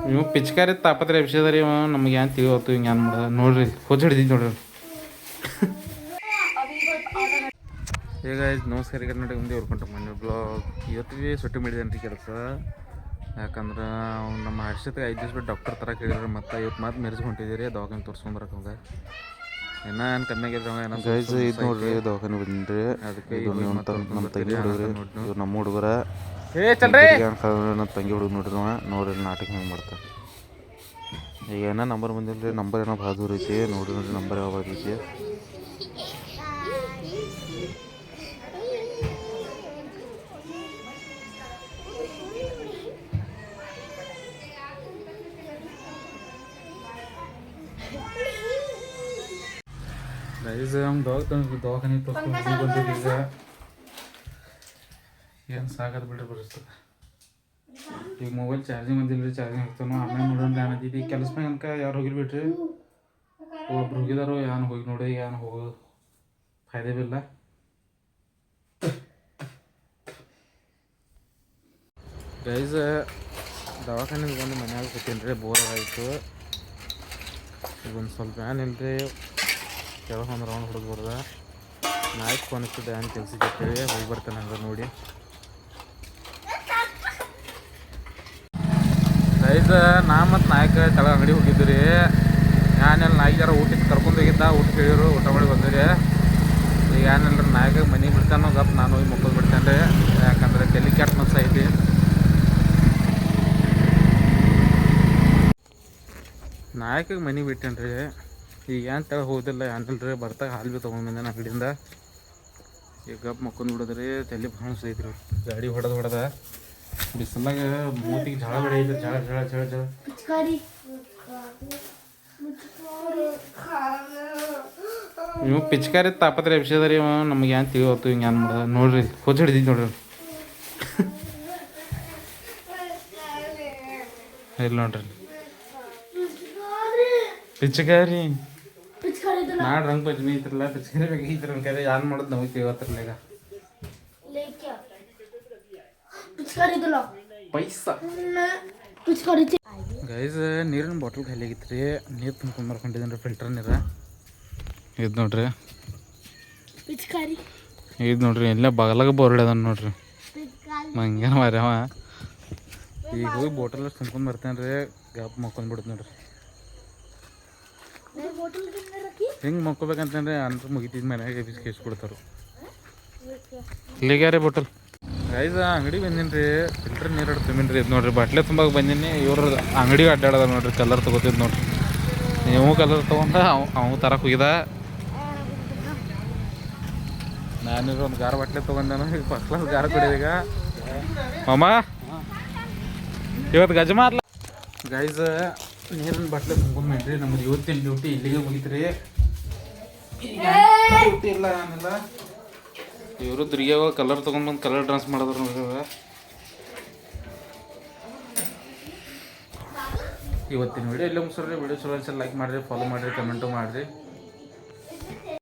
ನೀವು ಪಿಚ್ಕಾರಿ ತಾಪತ್ರೆ ವಿಷಯದಲ್ಲಿ ನಮ್ಗೆ ಏನು ತಿಳಿವತ್ತು ಹಿಂಗೆ ಏನು ಮಾಡೋದು ನೋಡ್ರಿ ಹೊಚ್ಚ ಹಿಡಿದೀನಿ ನೋಡ್ರಿ. ಈಗ ನಮಸ್ಕಾರ ಈಗ ನೋಡಿ ಮುಂದೆ ಹೊರ್ಕೊಂಡ್ರೆ ಮನೆ ಬ್ಲಾಗ್ ಇವತ್ತಿಗೆ ಸುಟ್ಟಿ ಮಾಡಿದೇನೆ ರೀ ಕೆಲಸ. ಯಾಕಂದ್ರೆ ನಮ್ಮ ಹರ್ಷತ್ಗೆ 5 ದಿವ್ಸ ಬಿಟ್ಟು ಡಾಕ್ಟರ್ ಥರ ಕೇಳಿದ್ರೆ ಮತ್ತು ಇವತ್ತು ಮಾತು ಮೆರೆಸಿ ಹೊಂಟಿದ್ದೀರಿ ದವಾಖಾನೆ ತೋರಿಸ್ಕೊಂಬರಕ್ಕೆ ಹೋಗ ಇನ್ನೂ ಏನು ಕಮ್ಮಿ ಆಗಿದ್ರೆ ಏನೋ ಗೈಸ್ ಇದು ನೋಡ್ರಿ ದವಾಖಾನೆ ಬಂದ್ರಿ. ಅದಕ್ಕೆ ನಮ್ಮ ತಂಗಿ ಹುಡುಗ್ರಿ ಇವ್ರು ನಮ್ಮ ಹುಡುಗರ ತಂಗಿ ಹುಡುಗ ನೋಡ್ರಿ ನೋಡ್ರಿ ನಾಟಕ ಹೆಂಗೆ ಮಾಡ್ತಾರೆ. ಈಗ ಏನೋ ನಂಬರ್ ಬಂದಿಲ್ಲ ರೀ, ನಂಬರ್ ಏನೋ ಭಾಳ ದೂರ ಐತಿ ನೋಡ್ರಿ ನೋಡ್ರಿ ನಂಬರ್ ಯಾವ ಐತಿ. ಗೈಸ್ ನಮ್ಮ ದವಾಖಾನೆ ತೋರಿಸ್ಕೊಂಡು ಬಂದಿದ್ದು ಈಗ ಏನು ಸಾಕಾದ ಬಿಡ್ರಿ ಬರ್ತದೆ. ಈಗ ಮೊಬೈಲ್ ಚಾರ್ಜಿಂಗ್ ಬಂದಿಲ್ಲ ರೀ, ಚಾರ್ಜಿಂಗ್ ಹಾಕ್ತಾನೋ ಆಮೇಲೆ ನೋಡೋಣ ಏನಂತಿದ್ದು. ಈಗ ಕೆಲಸ ಮ್ಯಾಗ ಅನ್ಕ ಯಾರು ಹೋಗಿಲ್ ಬಿಟ್ರಿ, ಒಬ್ರು ಹೋಗಿದಾರೋ ಏನು ಹೋಗಿ ನೋಡಿ ಏನು ಹೋಗೋದು ಫಾಯ್ದೆ ಬಿಲ್ಲ. ಗೈಸ್ ದವಾಖಾನೆಗೆ ಬಂದು ಮನ್ಯಾಗ ಕೂತೀನಿ ರೀ, ಬೋರ್ ಆಯಿತು. ಇದೊಂದು ಸ್ವಲ್ಪ ಏನಿಲ್ಲ ರೀ ಕೆಳಗೆ ಒಂದು ರೌಂಡ್ ಹುಡುಗ ಬರ್ದ ನಾಯ್ತು ಫೋನ್ ಹಚ್ಚಿದ್ದೆ ಏನು ಕೆಲ್ಸಕ್ಕೆ ಕೇಳಿ ಹೋಗಿ ಬರ್ತಾನೆ ಹಂಗೆ ನೋಡಿ. ಗೈಸ್ ನಾ ಮತ್ತು ನಾಯಕ ಕೆಳಗೆ ಅಂಗಡಿ ಹೋಗಿದ್ದು ರೀ. ನಾನೆಲ್ಲ ನಾಯಿಗೆ ಜರ ಊಟಕ್ಕೆ ಕರ್ಕೊಂಡು ಹೋಗಿದ್ದ, ಊಟ ಕೇಳಿದ್ರು ಊಟ ಮಾಡಿ ಬಂದಿರಿ. ಈಗ ಏನಿಲ್ಲ ರೀ ನಾಯಕ ಮನೆಗೆ ಬಿಡ್ತಾನೋ ಗಪ್ ನಾನು ಹೋಗಿ ಮಕ್ಕಳು ಬಿಡ್ತೇನೆ ರೀ, ಯಾಕಂದ್ರೆ ಡೆಲಿಕೇಟ್ ಮನ್ಸ ಐತಿ. ನಾಯಕಿಗೆ ಮನೆಗೆ ಬಿಟ್ಟೇನೆ ರೀ. ಈಗ ಏನು ತೆಳ ಹೋದಿಲ್ಲ ಏನಿಲ್ಲ ರೀ, ಬರ್ತಾಗ ಹಾಲು ಭೀ ತೊಗೊಂಡು ಬಂದೇನೆ ಅಂಗಡಿಯಿಂದ. ಈಗ ಗಪ್ ಮಕ್ಕೊಂದು ಬಿಡೋದ್ರಿ, ತಲೆ ಭಾಳ ಸೈತ್ರಿ ಗಾಡಿ ಹೊಡೆದ ಬಿಸಿಲಾಗ ಮೂತಿಗೆ ಝಳ ಬೆಳೆಯಿದ್ರಿ, ಝಳ ಝಳ ಝಳ ಝಳ. ನೀವು ಪಿಚ್ಕಾರಿ ತಾಪತ್ರೆ ವಿಷಯದಲ್ಲಿ ನಮ್ಗೆ ಏನು ತಿಳಿವತ್ತು ಹಿಂಗೆ ಏನು ಮಾಡೋದು ನೋಡ್ರಿ ಹೊಚ್ಚ ಹಿಡಿದೀನಿ ನೋಡ್ರಿ. ಇಲ್ಲ ನೋಡ್ರಿ ಪಿಚ್ಕಾರಿ ನಾಡ್ ರಂಗ್ ಪಂಚಮಿ ಐತ್ರಲ್ಲ, ಪಿಚ್ಕಾರಿ ಬೇಕಾಗಿತ್ತು ಅಂಕರೆ ಏನು ಮಾಡೋದು ನಮಗೆ ತಿಳಿವತ್ತಿರಲ್ಲ. ಈಗ ಪೈಸಾ ಗೈಸ್ ನೀರಿನ ಬಾಟಲ್ ಖಾಲಿ ಆಗಿತ್ತು ರೀ, ನೀರು ತುಂಬ್ಕೊಂಡು ಬರ್ಕೊಂಡಿದ್ದೀನಿ ರೀ, ಫಿಲ್ಟರ್ ನೀರು. ಇದು ನೋಡ್ರಿ ಇದು ನೋಡ್ರಿ ಎಲ್ಲ ಬಗಲಾಗ ಬೋರ್ಡ್ ಅದ ನೋಡ್ರಿ, ಮಂಗೇನ ಮಾರ್ಯಾವ. ಈಗ ಹೋಗಿ ಬಾಟಲ್ ತುಂಬ್ಕೊಂಡು ಬರ್ತೇನೆ ರೀ, ಗಪ್ ಮಕ್ಕೊಂಡ್ ಬಿಡುತ್ತೆ ನೋಡ್ರಿ. ಹಿಂಗೆ ಮಕ್ಕೋಬೇಕಂತಂದ್ರೆ ಅಂದ್ರೆ ಮುಗಿತಿದ್ ಮನ್ಯಾಗ ಕೇಸ್ ಕೊಡ್ತಾರೆ. ಇಲ್ಲಿಗ್ಯಾರ ಬಾಟಲ್ ಗೈಸ್ ಅಂಗಡಿ ಬಂದೀನಿ ರೀ, ಫಿಲ್ಟರ್ ನೀರು ತುಂಬೀನಿ ರೀ. ಇದು ನೋಡ್ರಿ ಬಾಟ್ಲೆ ತುಂಬಾಗ ಬಂದೀನಿ. ಇವ್ರ ಅಂಗಡಿ ಅಡ್ಡಾಡದ ನೋಡ್ರಿ, ಕಲರ್ ತೊಗೋತಿದ್ ನೋಡ್ರಿ. ನೀವು ಕಲರ್ ತೊಗೊಂಡ ಅವು ತರಕ್ಕೆ ಹೋಗಿದ. ನಾನಿರೋ ಒಂದು ಗಾರ ಬಾಟ್ಲೆ ತೊಗೊಂಡೇನು, ಈಗ ಫಸ್ಟ್ ಕ್ಲಾಸ್ ಗಾರ ಕುಡಿದೀಗ. ಮಾಮ ಇವತ್ತು ಗಜಮಾರ್ಲ ಗೈಸ್ ನೀರಿನ ಬಾಟ್ಲೆ ತುಂಬ್ಕೊಂಡು ಮೇನ್ರಿ. ನಮ್ದು ಇವತ್ತಿನ ಡ್ಯೂಟಿ ಇಲ್ಲಿಗೆ ಮುಗಿತ್ರಿ. ಈಗ ಡ್ಯೂಟಿ ಇಲ್ಲ ಏನಿಲ್ಲ. ಇವರು ದುರ್ಗ್ಯಾಗ ಕಲರ್ ತೊಗೊಂಡ್ಬಂದು ಕಲರ್ ಡ್ಯಾನ್ಸ್ ಮಾಡಿದ್ರು ನೋಡ್ರಿ. ಇವತ್ತಿನ ವಿಡಿಯೋ ಇಲ್ಲೇ ಮುಗಿಸ್ರಿ. ವಿಡಿಯೋ ಚಲೋ ಅನ್ಸಲ್ಲ ಲೈಕ್ ಮಾಡಿರಿ, ಫಾಲೋ ಮಾಡಿರಿ, ಕಮೆಂಟು ಮಾಡಿರಿ.